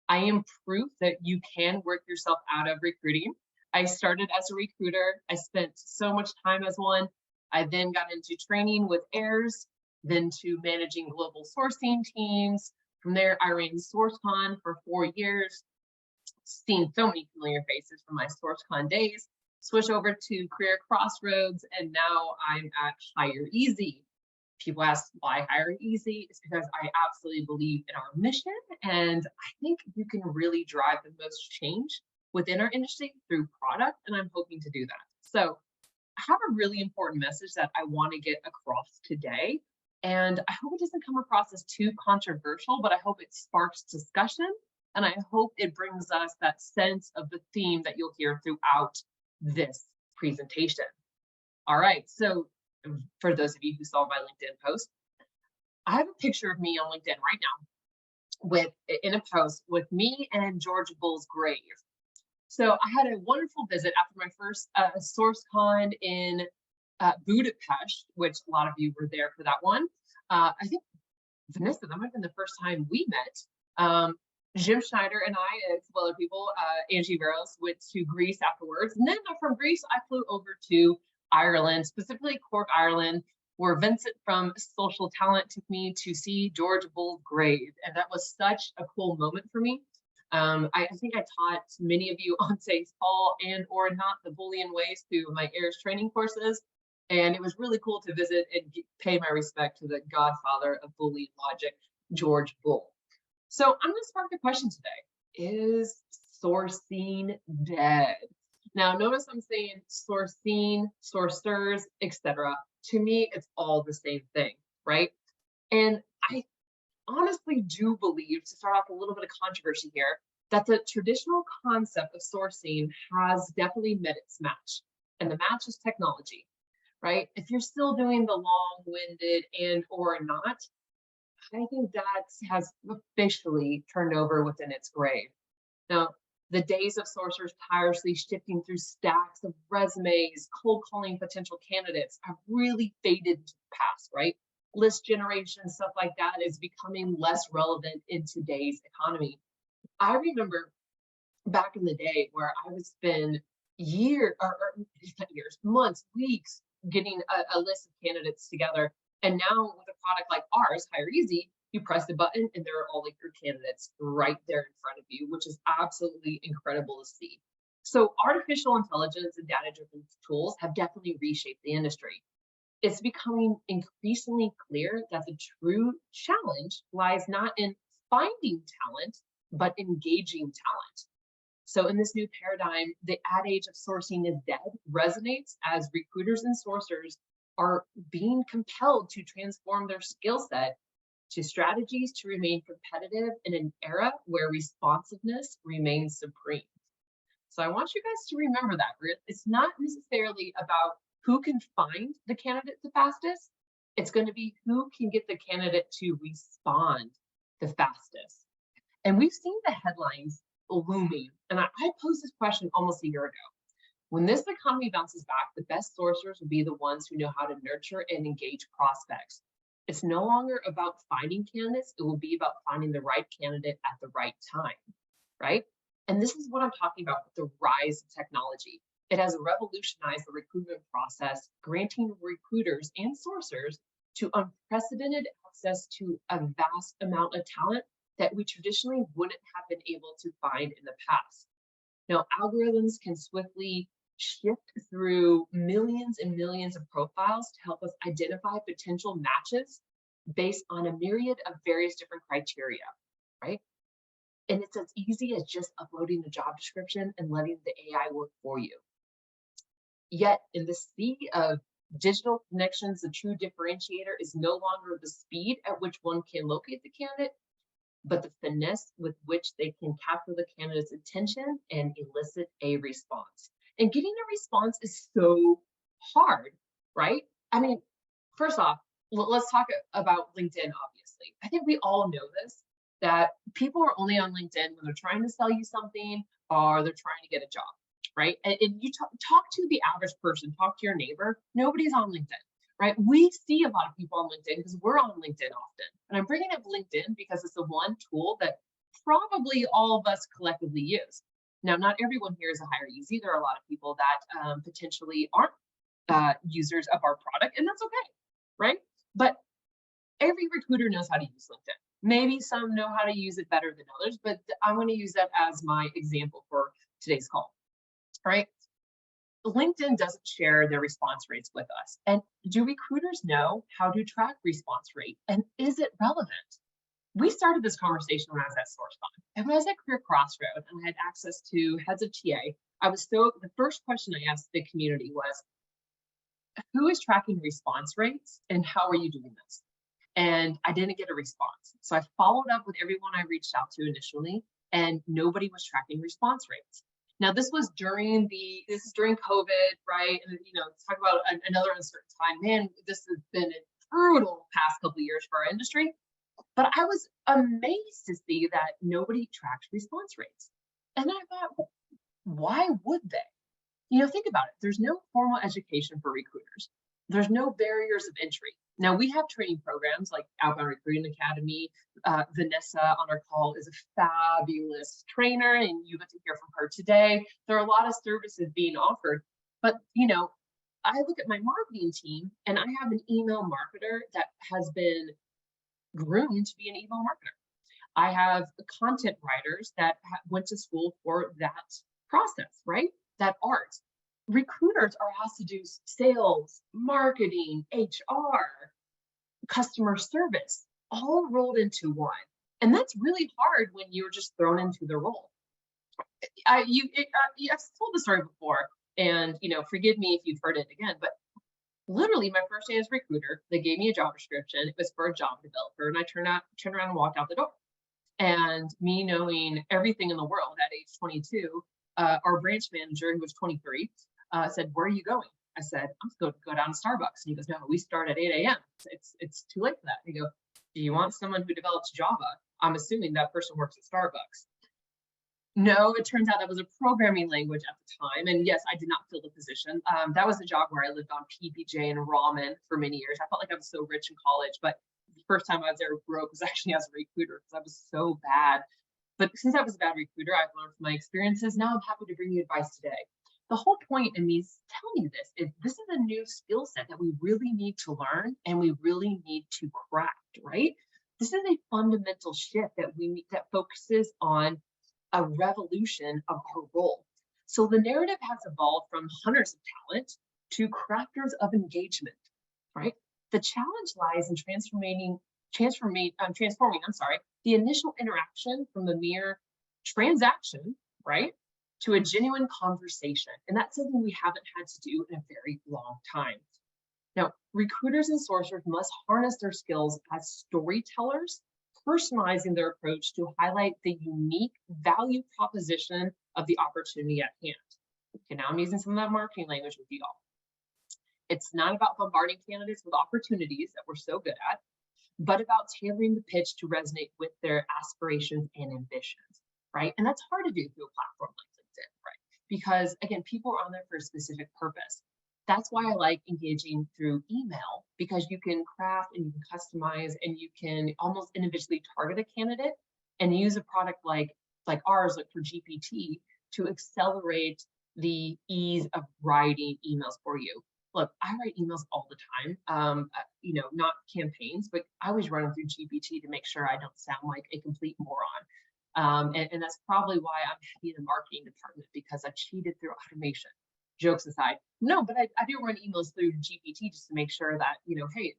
I am proof that you can work yourself out of recruiting. I started as a recruiter. I spent so much time as one. I then got into training with heirs, then to managing global sourcing teams. From there, I ran SourceCon for 4 years, seen so many familiar faces from my SourceCon days, switch over to Career Crossroads, and now I'm at hireEZ. People ask why hireEZ? It's because I absolutely believe in our mission, and I think you can really drive the most change within our industry through product, and I'm hoping to do that. So I have a really important message that I want to get across today, and I hope it doesn't come across as too controversial, but I hope it sparks discussion, and I hope it brings us that sense of the theme that you'll hear throughout this presentation. All right, so for those of you who saw my LinkedIn post, I have a picture of me on LinkedIn right now in a post with me and George Bull's grave. So I had a wonderful visit after my first SourceCon in Budapest, which a lot of you were there for that one. I think, Vanessa, that might have been the first time we met. Jim Schneider and I, and some other people, Angie Veros, went to Greece afterwards. And then from Greece, I flew over to Ireland, specifically Cork, Ireland, where Vincent from Social Talent took me to see George Bull's grave. And that was such a cool moment for me. I think I taught many of you on St. Paul and or not the Boolean ways through my heirs training courses. And it was really cool to visit and pay my respect to the godfather of Boolean logic, George Bull. So I'm going to spark the question today. Is sourcing dead? Now, notice I'm saying sourcing, sourcers, etc. To me, it's all the same thing, right? And I honestly do believe, to start off a little bit of controversy here, that the traditional concept of sourcing has definitely met its match. And the match is technology, right? If you're still doing the long-winded and or not, I think that has officially turned over within its grave. Now, the days of sourcers tirelessly shifting through stacks of resumes, cold calling potential candidates have really faded to the past, right? List generation, stuff like that is becoming less relevant in today's economy. I remember back in the day where I would spend months, weeks getting a list of candidates together. And now with a product like ours, hireEZ, you press the button and there are all of your candidates right there in front of you, which is absolutely incredible to see. So artificial intelligence and data-driven tools have definitely reshaped the industry. It's becoming increasingly clear that the true challenge lies not in finding talent, but engaging talent. So in this new paradigm, the adage of sourcing is dead resonates as recruiters and sourcers are being compelled to transform their skill set to strategies to remain competitive in an era where responsiveness remains supreme. So I want you guys to remember that. It's not necessarily about who can find the candidate the fastest. It's going to be who can get the candidate to respond the fastest. And we've seen the headlines looming. And I posed this question almost a year ago. When this economy bounces back, the best sourcers will be the ones who know how to nurture and engage prospects. It's no longer about finding candidates. It will be about finding the right candidate at the right time, right? And this is what I'm talking about with the rise of technology. It has revolutionized the recruitment process, granting recruiters and sourcers to unprecedented access to a vast amount of talent that we traditionally wouldn't have been able to find in the past. Now, algorithms can swiftly shift through millions and millions of profiles to help us identify potential matches based on a myriad of various different criteria, right? And it's as easy as just uploading the job description and letting the AI work for you. Yet in the sea of digital connections, the true differentiator is no longer the speed at which one can locate the candidate, but the finesse with which they can capture the candidate's attention and elicit a response. And getting a response is so hard, right? I mean, first off, let's talk about LinkedIn, obviously. I think we all know this, that people are only on LinkedIn when they're trying to sell you something or they're trying to get a job, right? And you talk to the average person, talk to your neighbor, nobody's on LinkedIn, right? We see a lot of people on LinkedIn because we're on LinkedIn often. And I'm bringing up LinkedIn because it's the one tool that probably all of us collectively use. Now, not everyone here is a hireEZ. There are a lot of people that potentially aren't users of our product, and that's okay, right? But every recruiter knows how to use LinkedIn. Maybe some know how to use it better than others, but I'm going to use that as my example for today's call, right? LinkedIn doesn't share their response rates with us. And do recruiters know how to track response rate? And is it relevant? We started this conversation when I was at SourceCon. And when I was at Career Crossroad and I had access to heads of TA, the first question I asked the community was, who is tracking response rates and how are you doing this? And I didn't get a response. So I followed up with everyone I reached out to initially, and nobody was tracking response rates. Now, this is during COVID, right? And talk about another uncertain time. Man, this has been a brutal past couple of years for our industry. But I was amazed to see that nobody tracked response rates. And then I thought, why would they? Think about it. There's no formal education for recruiters. There's no barriers of entry. Now, we have training programs like Outbound Recruiting Academy. Vanessa on our call is a fabulous trainer, and you get to hear from her today. There are a lot of services being offered, but I look at my marketing team, and I have an email marketer that has been groomed to be an email marketer. I have content writers that went to school for that process, right? That art. Recruiters are asked to do sales, marketing, HR, customer service, all rolled into one. And that's really hard when you're just thrown into the role. I've told the story before, and forgive me if you've heard it again, but literally my first day as a recruiter, they gave me a job description. It was for a job developer, and I turned around and walked out the door. And me knowing everything in the world at age 22, our branch manager, who was 23, said, "Where are you going?" I said, "I'm going to go down to Starbucks." And he goes, "No, we start at 8 a.m. It's too late for that." And he goes, "Do you want someone who develops Java?" I'm assuming that person works at Starbucks. No, it turns out that was a programming language at the time. And yes, I did not fill the position. That was a job where I lived on PBJ and ramen for many years. I felt like I was so rich in college, but the first time I was ever broke was actually as a recruiter because I was so bad. But since I was a bad recruiter, I've learned from my experiences. Now I'm happy to bring you advice today. The whole point in me telling you this is a new skill set that we really need to learn and we really need to craft, right? This is a fundamental shift that focuses on a revolution of our role. So the narrative has evolved from hunters of talent to crafters of engagement, right? The challenge lies in transforming the initial interaction from a mere transaction, right, to a genuine conversation. And that's something we haven't had to do in a very long time. Now, recruiters and sourcers must harness their skills as storytellers, personalizing their approach to highlight the unique value proposition of the opportunity at hand. Okay, now I'm using some of that marketing language with you all. It's not about bombarding candidates with opportunities that we're so good at, but about tailoring the pitch to resonate with their aspirations and ambitions, right? And that's hard to do through a platform like LinkedIn, right? Because again, people are on there for a specific purpose. That's why I like engaging through email, because you can craft and you can customize and you can almost individually target a candidate and use a product like ours, like for GPT, to accelerate the ease of writing emails for you. Look, I write emails all the time, not campaigns, but I always run them through GPT to make sure I don't sound like a complete moron. And that's probably why I'm heavy in the marketing department, because I cheated through automation. Jokes aside, no, but I do run emails through GPT just to make sure that, hey,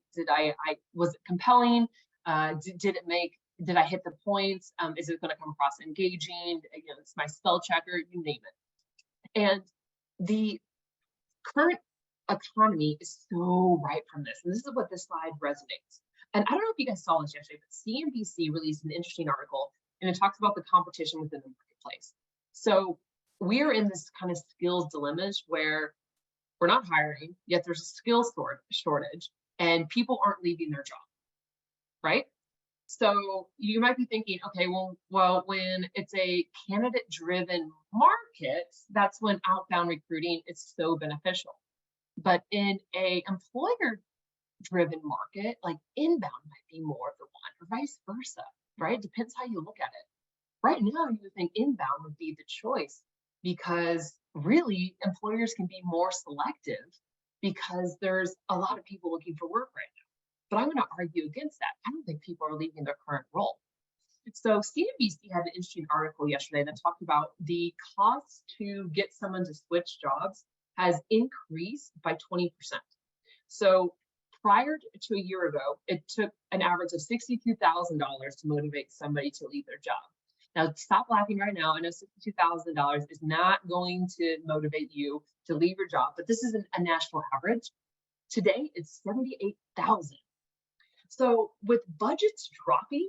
was it compelling? Did I hit the points? Is it going to come across engaging? It's my spell checker, you name it. And the current economy is so ripe from this. And this is what this slide resonates. And I don't know if you guys saw this yesterday, but CNBC released an interesting article, and it talks about the competition within the marketplace. So we're in this kind of skills dilemma where we're not hiring, yet there's a skills shortage, and people aren't leaving their job, right? So you might be thinking, okay, well, when it's a candidate-driven market, that's when outbound recruiting is so beneficial. But in a employer-driven market, like inbound might be more of the one, or vice versa, right? Depends how you look at it. Right now, you would think inbound would be the choice because really employers can be more selective because there's a lot of people looking for work right now. But I'm going to argue against that. I don't think people are leaving their current role. So CNBC had an interesting article yesterday that talked about the cost to get someone to switch jobs has increased by 20%. So prior to a year ago, it took an average of $62,000 to motivate somebody to leave their job. Now, stop laughing right now. I know $62,000 is not going to motivate you to leave your job, but this is a national average. Today, it's $78,000. So with budgets dropping,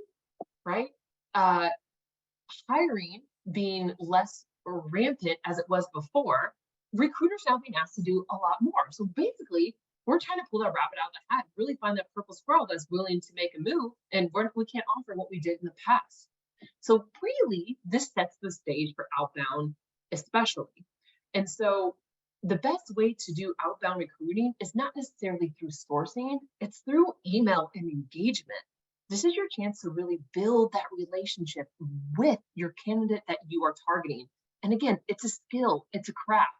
right, hiring being less rampant as it was before, recruiters now being asked to do a lot more. So basically, we're trying to pull that rabbit out of the hat, really find that purple squirrel that's willing to make a move, and we can't offer what we did in the past. So really, this sets the stage for outbound, especially. And so the best way to do outbound recruiting is not necessarily through sourcing, it's through email and engagement. This is your chance to really build that relationship with your candidate that you are targeting. And again, it's a skill, it's a craft.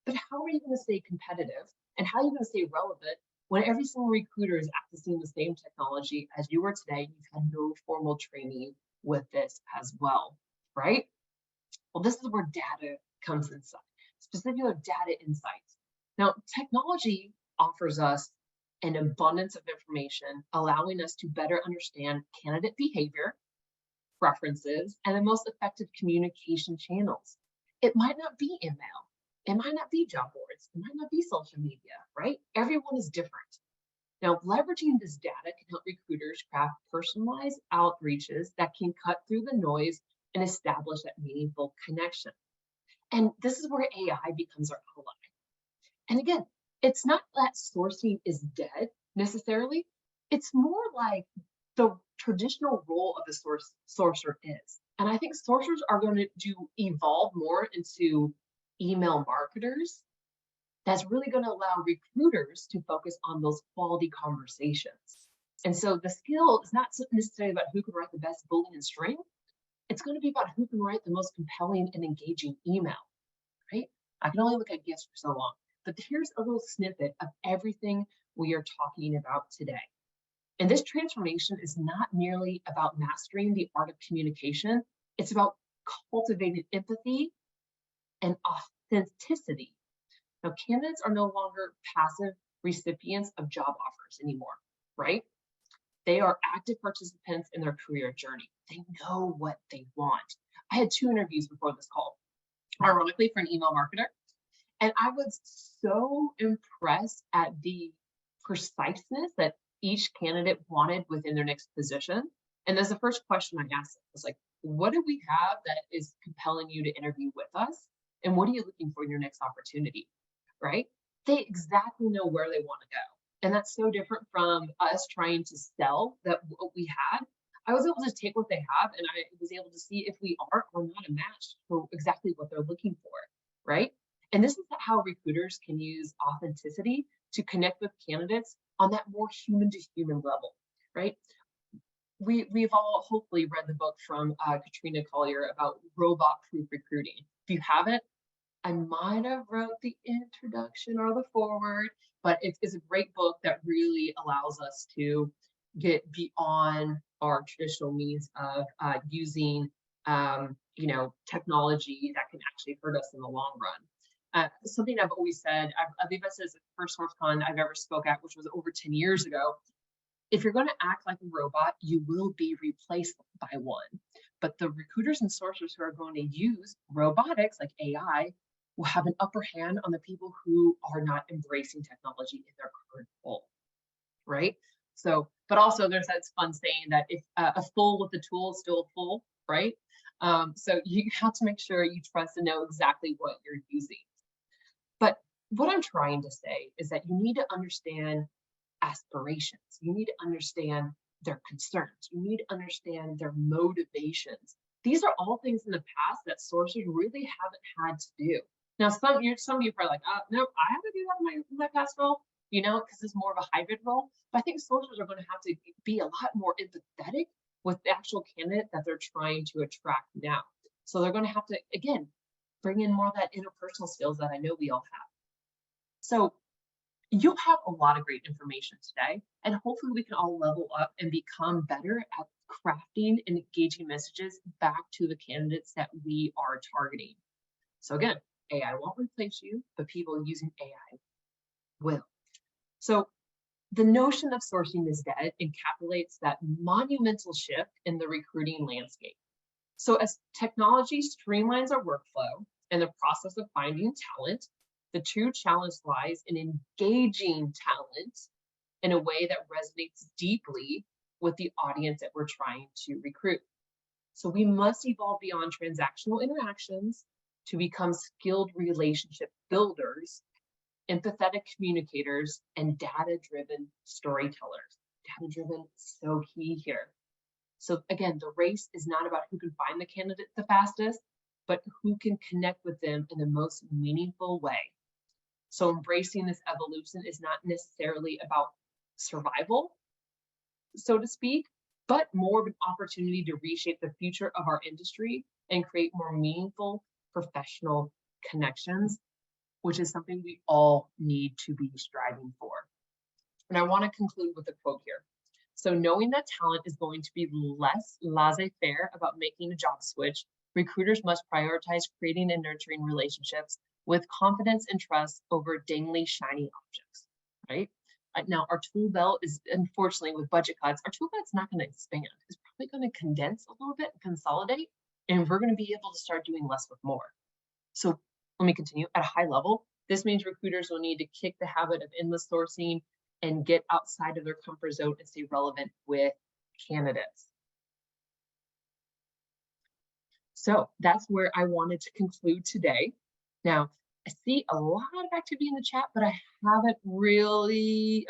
But how are you going to stay competitive and how are you going to stay relevant when every single recruiter is accessing the same technology as you are today? You've had no formal training with this as well, right? Well, this is where data comes inside, specifically data insights. Now, technology offers us an abundance of information, allowing us to better understand candidate behavior, preferences, and the most effective communication channels. It might not be email. It might not be job boards. It might not be social media, right? Everyone is different. Now, leveraging this data can help recruiters craft personalized outreaches that can cut through the noise and establish that meaningful connection. And this is where AI becomes our ally. And again, it's not that sourcing is dead necessarily. It's more like the traditional role of the sourcer is. And I think sourcers are going to evolve more into email marketers. That's really going to allow recruiters to focus on those quality conversations. And so the skill is not necessarily about who can write the best Boolean string. It's going to be about who can write the most compelling and engaging email, right? I can only look at gifts for so long, but here's a little snippet of everything we are talking about today. And this transformation is not merely about mastering the art of communication. It's about cultivating empathy and authenticity. Now, candidates are no longer passive recipients of job offers anymore, right? They are active participants in their career journey. They know what they want. I had 2 interviews before this call, ironically for an email marketer. And I was so impressed at the preciseness that each candidate wanted within their next position. And that's the first question I asked them. I was like, what do we have that is compelling you to interview with us? And what are you looking for in your next opportunity, right? They exactly know where they want to go. And that's so different from us trying to sell that what we had. I was able to take what they have and I was able to see if we are or not a match for exactly what they're looking for, right? And this is how recruiters can use authenticity to connect with candidates on that more human to human level, right? We've all hopefully read the book from Katrina Collier about robot-proof recruiting. If you haven't, I might have wrote the introduction or the foreword, but it's a great book that really allows us to get beyond our traditional means of using, technology that can actually hurt us in the long run. Something I've always said, I believe I said it's the first RecruitCon I've ever spoke at, which was over 10 years ago. If you're going to act like a robot, you will be replaced by one. But the recruiters and sourcers who are going to use robotics like AI will have an upper hand on the people who are not embracing technology in their current role, right? So, but also there's that fun saying that if a fool with the tool is still a fool, right? So you have to make sure you trust and know exactly what you're using. But what I'm trying to say is that you need to understand aspirations. You need to understand their concerns. You need to understand their motivations. These are all things in the past that sourcers really haven't had to do. Now, some of you are probably like, no, I have to do that in my past role, because it's more of a hybrid role. But I think sourcers are going to have to be a lot more empathetic with the actual candidate that they're trying to attract now. So they're going to have to, again, bring in more of that interpersonal skills that I know we all have. So you'll have a lot of great information today, and hopefully we can all level up and become better at crafting and engaging messages back to the candidates that we are targeting. So again, AI won't replace you, but people using AI will. So the notion of sourcing is dead encapsulates that monumental shift in the recruiting landscape. So as technology streamlines our workflow and the process of finding talent, the true challenge lies in engaging talent in a way that resonates deeply with the audience that we're trying to recruit. So we must evolve beyond transactional interactions to become skilled relationship builders, empathetic communicators, and data-driven storytellers. Data-driven, so key here. So again, the race is not about who can find the candidate the fastest, but who can connect with them in the most meaningful way. So embracing this evolution is not necessarily about survival, so to speak, but more of an opportunity to reshape the future of our industry and create more meaningful professional connections, which is something we all need to be striving for. And I want to conclude with a quote here. So knowing that talent is going to be less laissez-faire about making a job switch, recruiters must prioritize creating and nurturing relationships with confidence and trust over dangly shiny objects, right? Now, our tool belt is, unfortunately, with budget cuts, our tool belt's not going to expand. It's probably going to condense a little bit and consolidate, and we're going to be able to start doing less with more. So let me continue. At a high level, this means recruiters will need to kick the habit of endless sourcing and get outside of their comfort zone and stay relevant with candidates. So that's where I wanted to conclude today. Now, I see a lot of activity in the chat, but I haven't really,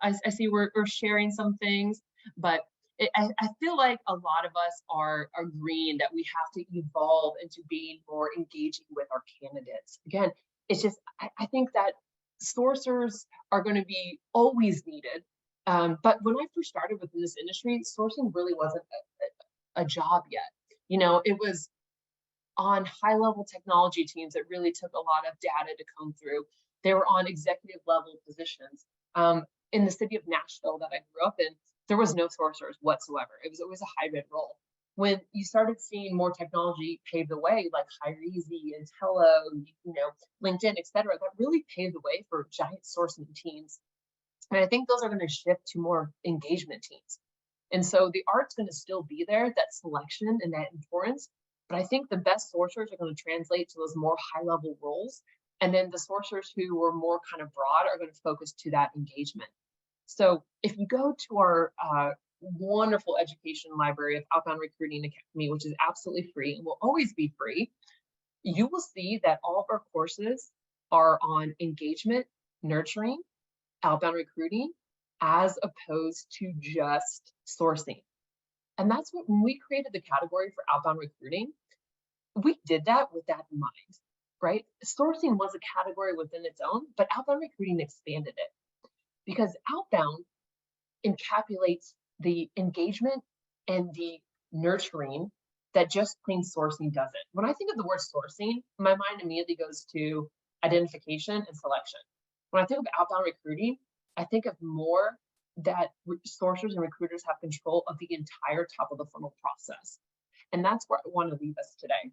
I see we're sharing some things, but I feel like a lot of us are agreeing that we have to evolve into being more engaging with our candidates. Again, it's just, I think that sourcers are going to be always needed. But when I first started within this industry, sourcing really wasn't a job yet. You know, it was on high-level technology teams that really took a lot of data to come through. They were on executive level positions. In the city of Nashville that I grew up in, there was no sourcers whatsoever. It was always a hybrid role. When you started seeing more technology pave the way, like hireEZ, Intello, you know, LinkedIn, et cetera, that really paved the way for giant sourcing teams. And I think those are going to shift to more engagement teams. And so the art's going to still be there, that selection and that importance. But I think the best sourcers are going to translate to those more high-level roles. And then the sourcers who were more kind of broad are going to focus to that engagement. So if you go to our wonderful education library of Outbound Recruiting Academy, which is absolutely free and will always be free, you will see that all of our courses are on engagement, nurturing, outbound recruiting, as opposed to just sourcing. And that's what, when we created the category for outbound recruiting, we did that with that in mind, right? Sourcing was a category within its own, but outbound recruiting expanded it because outbound encapsulates the engagement and the nurturing that just plain sourcing doesn't. When I think of the word sourcing, my mind immediately goes to identification and selection. When I think of outbound recruiting, I think of more that sourcers and recruiters have control of the entire top of the funnel process. And that's where I want to leave us today.